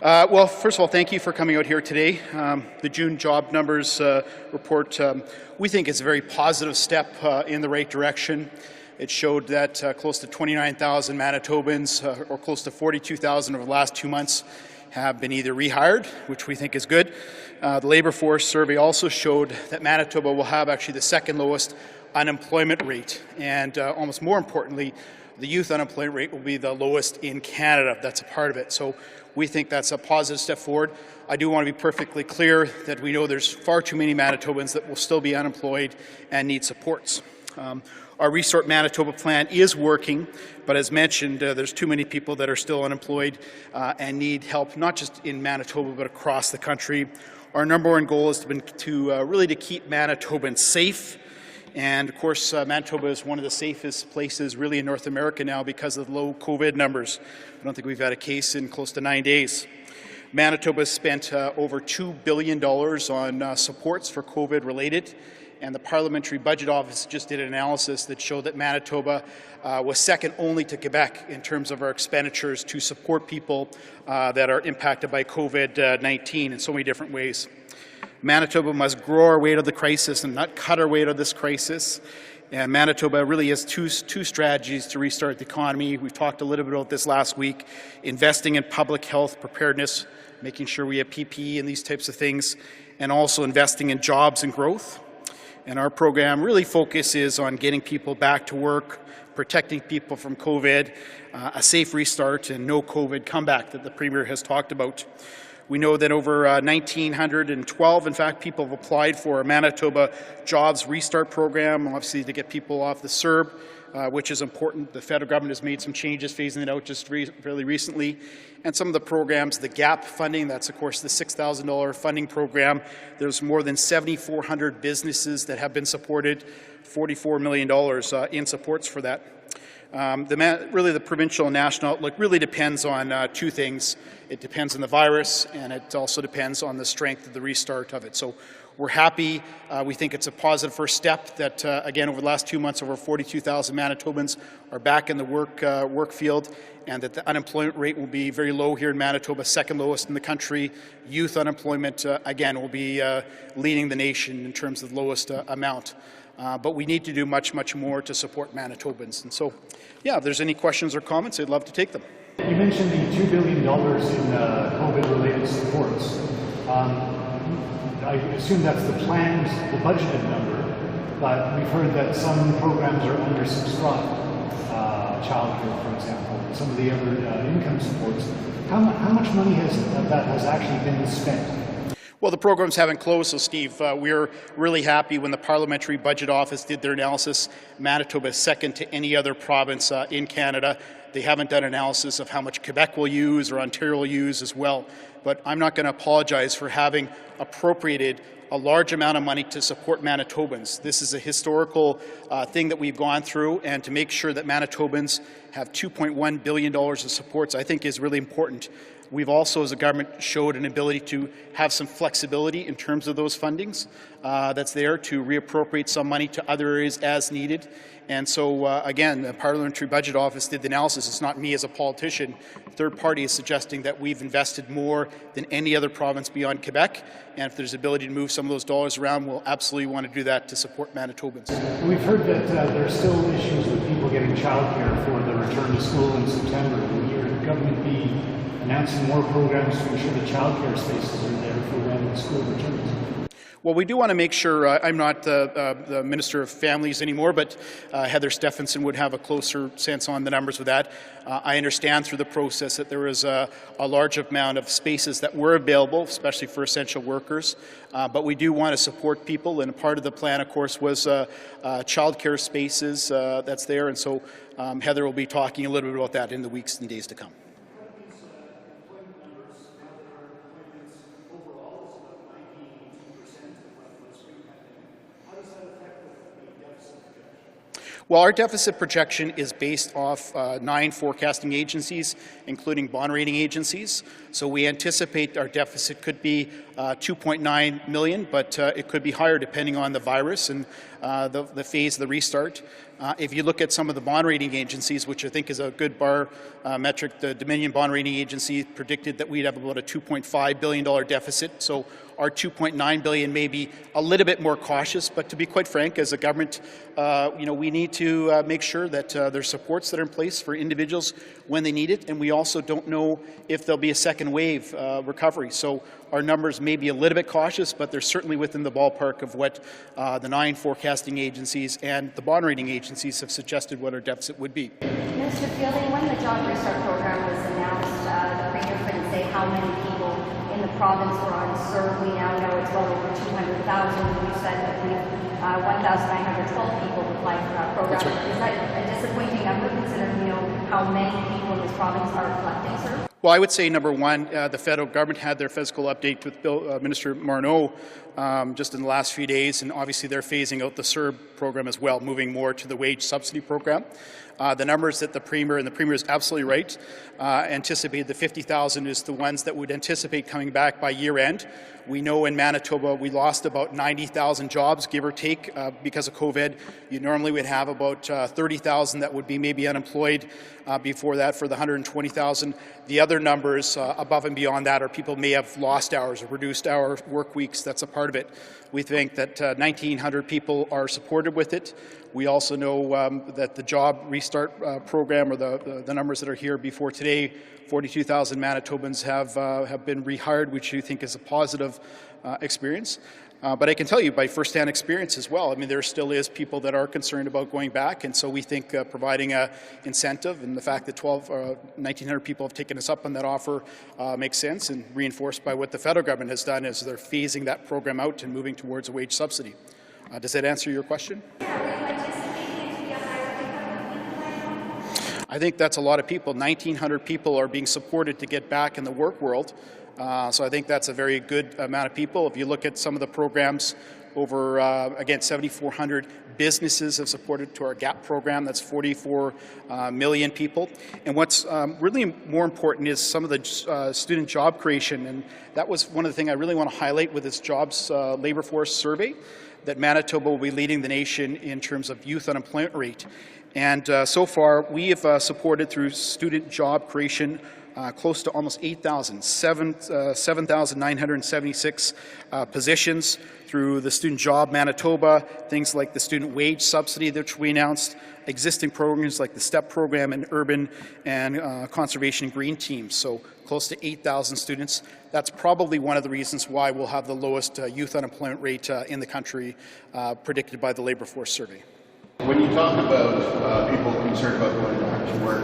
Well, first of all, thank you for coming out here today. The June job numbers report, we think is a very positive step in the right direction. It showed that close to 29,000 Manitobans, or close to 42,000 over the last 2 months, have been either rehired, which we think is good. The labour force survey also showed that Manitoba will have actually the second lowest unemployment rate, and almost more importantly, the youth unemployment rate will be the lowest in Canada. That's a part of it. So we think that's a positive step forward. I do want to be perfectly clear that we know there's far too many Manitobans that will still be unemployed and need supports. Our Restart Manitoba plan is working, but as mentioned, there's too many people that are still unemployed and need help, not just in Manitoba, but across the country. Our number one goal has been to really keep Manitobans safe. And of course, Manitoba is one of the safest places really in North America now because of the low COVID numbers. I don't think we've had a case in close to 9 days. Manitoba has spent over $2 billion on supports for COVID related, and the Parliamentary Budget Office just did an analysis that showed that Manitoba was second only to Quebec in terms of our expenditures to support people that are impacted by COVID-19 in so many different ways. Manitoba must grow our way out of the crisis and not cut our way out of this crisis. And Manitoba really has two strategies to restart the economy. We've talked a little bit about this last week, investing in public health preparedness, making sure we have PPE and these types of things, and also investing in jobs and growth. And our program really focuses on getting people back to work, protecting people from COVID, a safe restart, and no COVID comeback that the Premier has talked about. We know that over 1,912, in fact, people have applied for a Manitoba Jobs Restart program, obviously to get people off the CERB, which is important. The federal government has made some changes, phasing it out just fairly recently. And some of the programs, the GAP funding, that's of course the $6,000 funding program. There's more than 7,400 businesses that have been supported, $44 million in supports for that. Really the provincial and national outlook really depends on two things. It depends on the virus, and it also depends on the strength of the restart of it. So we're happy. We think it's a positive first step that, again, over the last 2 months, over 42,000 Manitobans are back in the work field, and that the unemployment rate will be very low here in Manitoba, second lowest in the country. Youth unemployment, again, will be leading the nation in terms of the lowest amount. But we need to do much, much more to support Manitobans. And so, yeah, if there's any questions or comments, I'd love to take them. You mentioned the $2 billion in COVID-related supports. I assume that's the planned, the budgeted number, but we've heard that some programs are undersubscribed, childcare, for example, some of the other income supports. How much money of that has actually been spent? Well, the programs haven't closed, so Steve, we're really happy when the Parliamentary Budget Office did their analysis. Manitoba is second to any other province in Canada. They haven't done analysis of how much Quebec will use or Ontario will use as well. But I'm not going to apologize for having appropriated a large amount of money to support Manitobans. This is a historical thing that we've gone through, and to make sure that Manitobans have $2.1 billion of supports, I think is really important. We've also, as a government, showed an ability to have some flexibility in terms of those fundings that's there to reappropriate some money to other areas as needed. And so, again, the Parliamentary Budget Office did the analysis. It's not me as a politician. Third party is suggesting that we've invested more than any other province beyond Quebec. And if there's ability to move some of those dollars around, we'll absolutely want to do that to support Manitobans. We've heard that there's still issues with people getting childcare for the return to school in September. Will your government be announcing more programs to ensure the childcare spaces are there for when school returns? Well, we do want to make sure, I'm not the Minister of Families anymore, but Heather Stephenson would have a closer sense on the numbers with that. I understand through the process that there was a large amount of spaces that were available, especially for essential workers, but we do want to support people, and a part of the plan, of course, was childcare spaces that's there, and so Heather will be talking a little bit about that in the weeks and days to come. Well, our deficit projection is based off 9 forecasting agencies, including bond rating agencies. So we anticipate our deficit could be 2.9 million, but it could be higher depending on the virus and the phase of the restart. If you look at some of the bond rating agencies, which I think is a good bar metric, the Dominion Bond Rating Agency predicted that we'd have about a $2.5 billion deficit. So our 2.9 billion may be a little bit more cautious, but to be quite frank, as a government, we need to make sure that there's supports that are in place for individuals when they need it, and we also don't know if there'll be a second wave recovery. So our numbers may be a little bit cautious, but they're certainly within the ballpark of what the 9 forecasting agencies and the bond rating agencies have suggested what our deficit would be. Minister Fielding, when the Job Restart program was announced, the Premier couldn't say how many people in the province were unserved. We now know it's well over 200,000. You said that 1,912 people applied for that program. That's right. Is that a disappointing number considering how many people in this province are reflecting, sir? Well, I would say, number one, the federal government had their fiscal update with Minister Marneau just in the last few days, and obviously they're phasing out the CERB program as well, moving more to the wage subsidy program. The numbers that the Premier, and the Premier is absolutely right, anticipated the 50,000 is the ones that would anticipate coming back by year end. We know in Manitoba we lost about 90,000 jobs, give or take, because of COVID. You normally would have about 30,000 that would be maybe unemployed before that for the 120,000. The other numbers above and beyond that are people may have lost hours or reduced hour work weeks. That's a part of it. We think that 1,900 people are supported with it. We also know that the Job Restart program, or the numbers that are here before today, 42,000 Manitobans have been rehired, which we think is a positive experience. But I can tell you by first-hand experience as well, I mean, there still is people that are concerned about going back, and so we think providing an incentive and the fact that 1,900 people have taken us up on that offer makes sense, and reinforced by what the federal government has done as they're phasing that program out and moving towards a wage subsidy. Does that answer your question? I think that's a lot of people. 1,900 people are being supported to get back in the work world. So I think that's a very good amount of people. If you look at some of the programs, over, again, 7,400 businesses have supported to our GAP program. That's 44 million people. And what's really more important is some of the student job creation. And that was one of the things I really want to highlight with this jobs labor force survey, that Manitoba will be leading the nation in terms of youth unemployment rate. And so far, we have supported through student job creation close to almost 8,000, 7,976 positions through the Student Job Manitoba, things like the student wage subsidy which we announced, existing programs like the STEP program and urban and conservation and green teams. So close to 8,000 students. That's probably one of the reasons why we'll have the lowest youth unemployment rate in the country predicted by the Labour Force Survey. When you talk about people concerned about going back to work,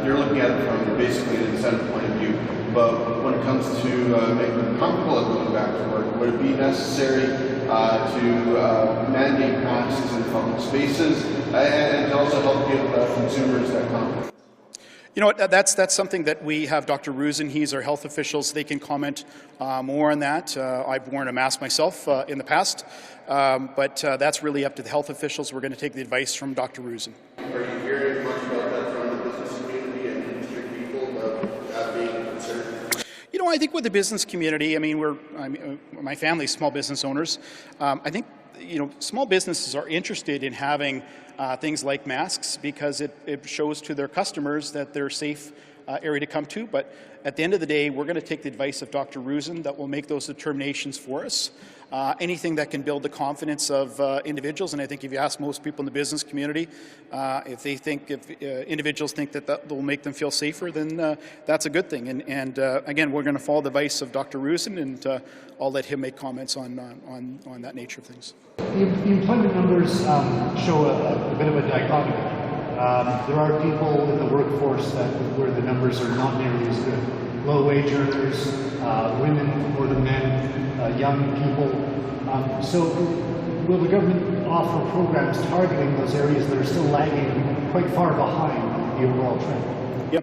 you're looking at it from basically an incentive point of view. But when it comes to making them comfortable at going back to work, would it be necessary to mandate masks in public spaces and to also help give consumers that confidence? You know what, that's something that we have Dr. Rusin, he's our health officials, they can comment more on that. I've worn a mask myself in the past, but that's really up to the health officials. We're going to take the advice from Dr. Rusin. Are you hearing much about that from the business community and industry people about that being a concern? You know, I think with the business community, I mean, my family's small business owners. I think, small businesses are interested in having things like masks because it shows to their customers that they're a safe area to come to. But at the end of the day, we're going to take the advice of Dr. Rusin that will make those determinations for us. Anything that can build the confidence of individuals, and I think if you ask most people in the business community, if individuals think that will make them feel safer, then that's a good thing. And again, we're going to follow the advice of Dr. Rusin, and I'll let him make comments on that nature of things. The employment numbers show a bit of a dichotomy. There are people in the workforce where the numbers are not nearly as good. Low-wage earners, women more than men, young people. So will the government offer programs targeting those areas that are still lagging quite far behind the overall trend? Yeah.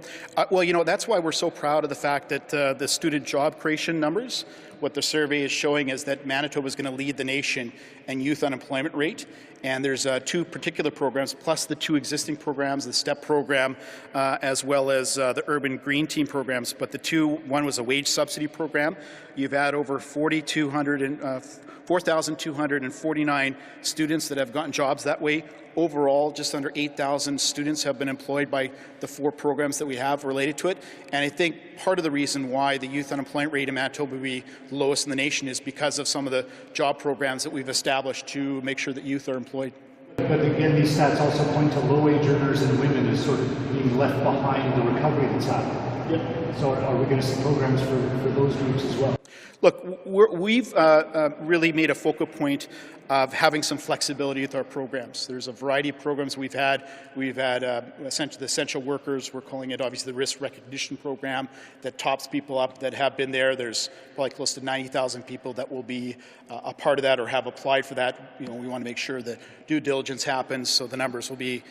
Well, that's why we're so proud of the fact that the student job creation numbers, what the survey is showing is that Manitoba is going to lead the nation in youth unemployment rate. And there's 2 particular programs, plus the 2 existing programs, the STEP program, as well as the Urban Green Team programs. But the 2, one was a wage subsidy program. You've had over 4,249 students that have gotten jobs that way. Overall, just under 8,000 students have been employed by the 4 programs that we have related to it. And I think part of the reason why the youth unemployment rate in Manitoba will be the lowest in the nation is because of some of the job programs that we've established to make sure that youth are employed. But again, these stats also point to low-wage earners and women as sort of being left behind the recovery that's happening. Yep. So are we going to see programs for those groups as well? Look, we've really made a focal point of having some flexibility with our programs. There's a variety of programs we've had. We've had essentially the essential workers. We're calling it obviously the risk recognition program that tops people up that have been there. There's probably close to 90,000 people that will be a part of that or have applied for that. You know, we want to make sure that due diligence happens, so the numbers will be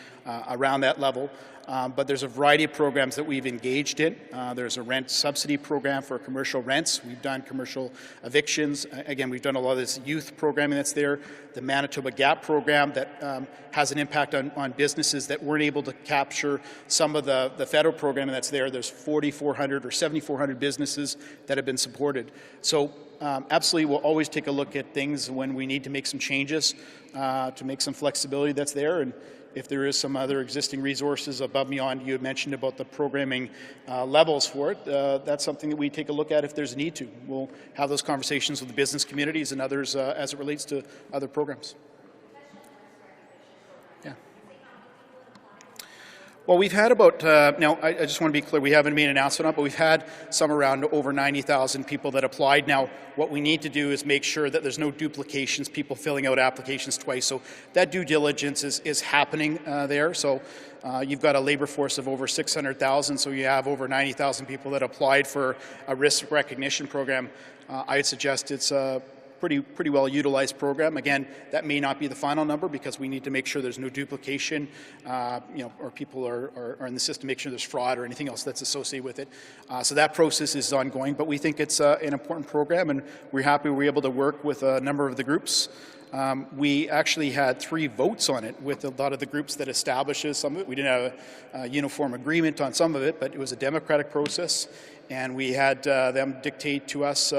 around that level. But there's a variety of programs that we've engaged in. There's a rent subsidy program for commercial rents. We've done commercial evictions. Again, we've done a lot of this youth programming that's there. The Manitoba Gap program that has an impact on businesses that weren't able to capture some of the federal programming that's there. There's 4,400 or 7,400 businesses that have been supported. So absolutely, we'll always take a look at things when we need to make some changes to make some flexibility that's there. And if there is some other existing resources above and beyond, you had mentioned about the programming levels for it, that's something that we take a look at if there's a need to. We'll have those conversations with the business communities and others as it relates to other programs. Yeah. Well, we've had about, now I just want to be clear, we haven't made an announcement on it, but we've had some around over 90,000 people that applied. Now, what we need to do is make sure that there's no duplications, people filling out applications twice. So that due diligence is happening there. So you've got a labor force of over 600,000, so you have over 90,000 people that applied for a risk recognition program. I'd suggest it's a pretty well utilized program. Again, that may not be the final number because we need to make sure there's no duplication, or people are in the system, make sure there's fraud or anything else that's associated with it. So that process is ongoing, but we think it's an important program, and we're happy we're able to work with a number of the groups. We actually had 3 votes on it with a lot of the groups that establishes some of it. We didn't have a uniform agreement on some of it, but it was a democratic process, and we had them dictate to us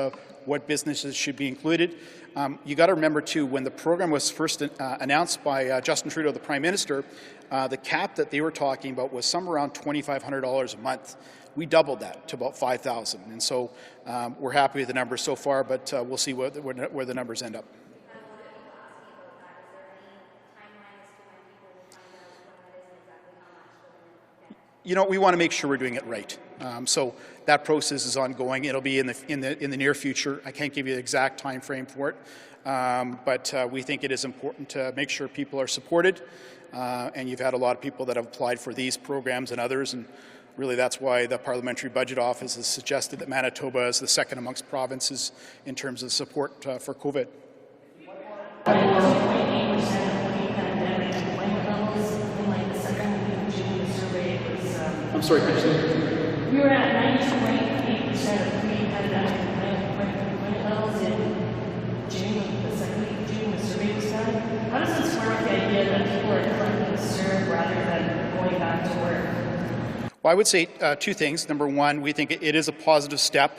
what businesses should be included. You got to remember too, when the program was first announced by Justin Trudeau, the Prime Minister, the cap that they were talking about was somewhere around $2,500 a month. We doubled that to about $5,000, and so we're happy with the numbers so far, but we'll see where the numbers end up. You know, we want to make sure we're doing it right. So that process is ongoing. It'll be in the near future. I can't give you the exact time frame for it, but we think it is important to make sure people are supported. And you've had a lot of people that have applied for these programs and others, and really that's why the Parliamentary Budget Office has suggested that Manitoba is the second amongst provinces in terms of support for COVID. I'm sorry, could you say? We were at 92.8% of pre-pandemic employment levels in June, the second week of June, the survey was done. How does this square with the idea that people are collecting serve rather than going back to work? Well, I would say 2 things. Number one, we think it is a positive step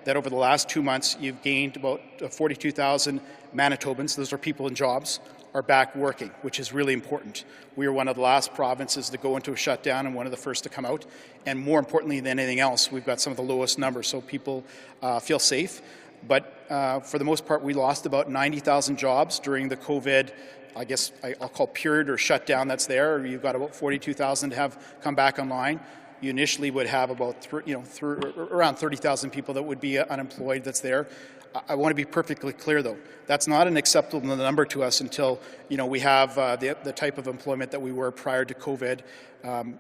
that over the last 2 months you've gained about 42,000 Manitobans, those are people in jobs, are back working, which is really important. We were one of the last provinces to go into a shutdown and one of the first to come out. And more importantly than anything else, we've got some of the lowest numbers, so people feel safe. But for the most part, we lost about 90,000 jobs during the COVID, I guess I'll call period or shutdown that's there. You've got about 42,000 to have come back online. You initially would have about around 30,000 people that would be unemployed that's there. I want to be perfectly clear, though. That's not an acceptable number to us until we have the type of employment that we were prior to COVID.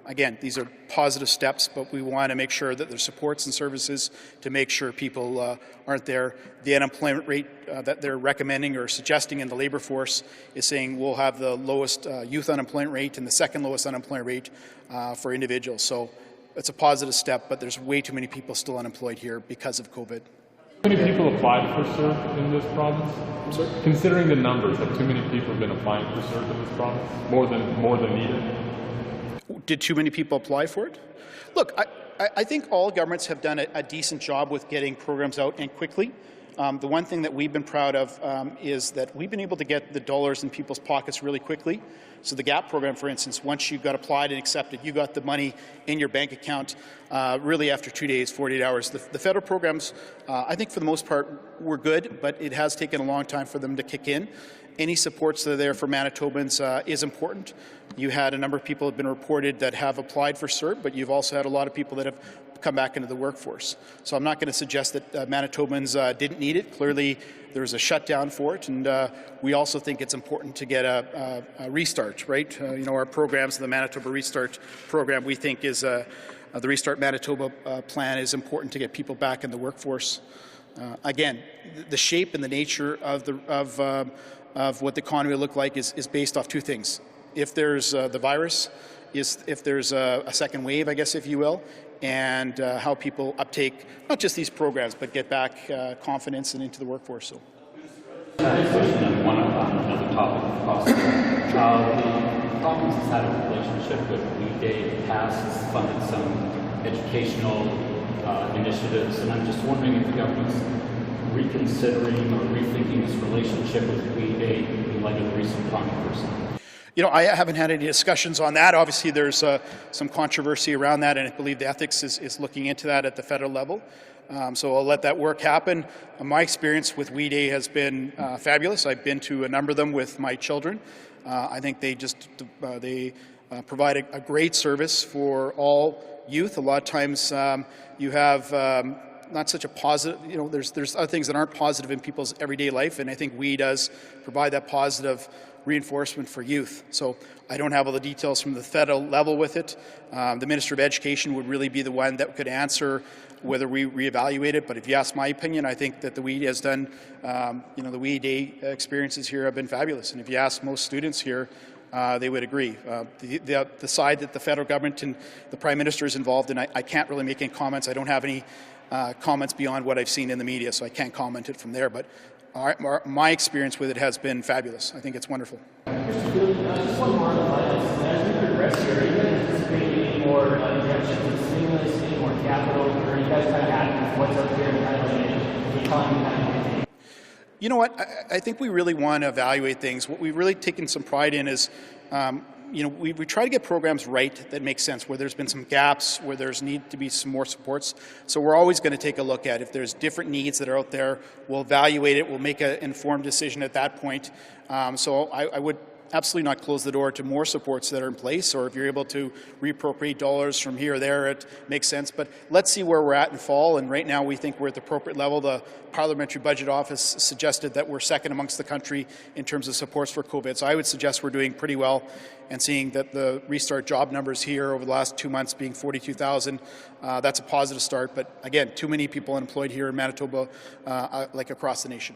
Again, these are positive steps, but we want to make sure that there's supports and services to make sure people aren't there. The unemployment rate that they're recommending or suggesting in the labour force is saying we'll have the lowest youth unemployment rate and the second lowest unemployment rate for individuals. So it's a positive step, but there's way too many people still unemployed here because of COVID. How many people applied for CERB in this province? Considering the numbers, have too many people been applying for CERB in this province? More than needed? Did too many people apply for it? Look, I think all governments have done a decent job with getting programs out and quickly. The one thing that we've been proud of is that we've been able to get the dollars in people's pockets really quickly. So the GAP program, for instance, once you got applied and accepted, you got the money in your bank account really after 2 days, 48 hours. The federal programs, I think for the most part, were good, but it has taken a long time for them to kick in. Any supports that are there for Manitobans is important. You had a number of people have been reported that have applied for CERB, but you've also had a lot of people that have come back into the workforce. So I'm not going to suggest that Manitobans didn't need it. Clearly, there's a shutdown for it, and we also think it's important to get a restart, right? Our programs, the Manitoba Restart program, we think is the Restart Manitoba plan is important to get people back in the workforce. Again, the shape and the nature of what the economy will look like is based off two things. If there's the virus, if there's a second wave, I guess, if you will, and how people uptake not just these programs, but get back confidence and into the workforce. So. Question on another topic, if possible. The province has had a relationship with Weekday in the past, has funded some educational initiatives, and I'm just wondering if the government's reconsidering or rethinking its relationship with Weekday in light of the recent controversy. I haven't had any discussions on that. Obviously, there's some controversy around that, and I believe the ethics is looking into that at the federal level. So I'll let that work happen. My experience with WeDay has been fabulous. I've been to a number of them with my children. I think they provide a great service for all youth. A lot of times you have not such a positive, there's other things that aren't positive in people's everyday life, and I think WE does provide that positive reinforcement for youth. So I don't have all the details from the federal level with it. The Minister of Education would really be the one that could answer whether we reevaluate it, but if you ask my opinion, I think that the WE has done, the WE Day experiences here have been fabulous, and if you ask most students here, they would agree. The side that the federal government and the Prime Minister is involved in, I can't really make any comments. I don't have any comments beyond what I've seen in the media, so I can't comment it from there, but my experience with it has been fabulous. I think it's wonderful. Just one more on the finance. As we progress here, are you guys anticipating any more injections of stimulus, any more capital, or are you guys kind of happy with what's up here and kind of like the economy kind of? You know what? I think we really want to evaluate things. What we've really taken some pride in is, we try to get programs right that make sense, where there's been some gaps, where there's need to be some more supports. So we're always going to take a look at if there's different needs that are out there. We'll evaluate it. We'll make an informed decision at that point. So I would absolutely not close the door to more supports that are in place, or if you're able to reappropriate dollars from here or there, it makes sense. But let's see where we're at in fall, and right now we think we're at the appropriate level. The Parliamentary Budget Office suggested that we're second amongst the country in terms of supports for COVID. So I would suggest we're doing pretty well, and seeing that the restart job numbers here over the last 2 months being 42,000, that's a positive start. But again, too many people unemployed here in Manitoba, like across the nation.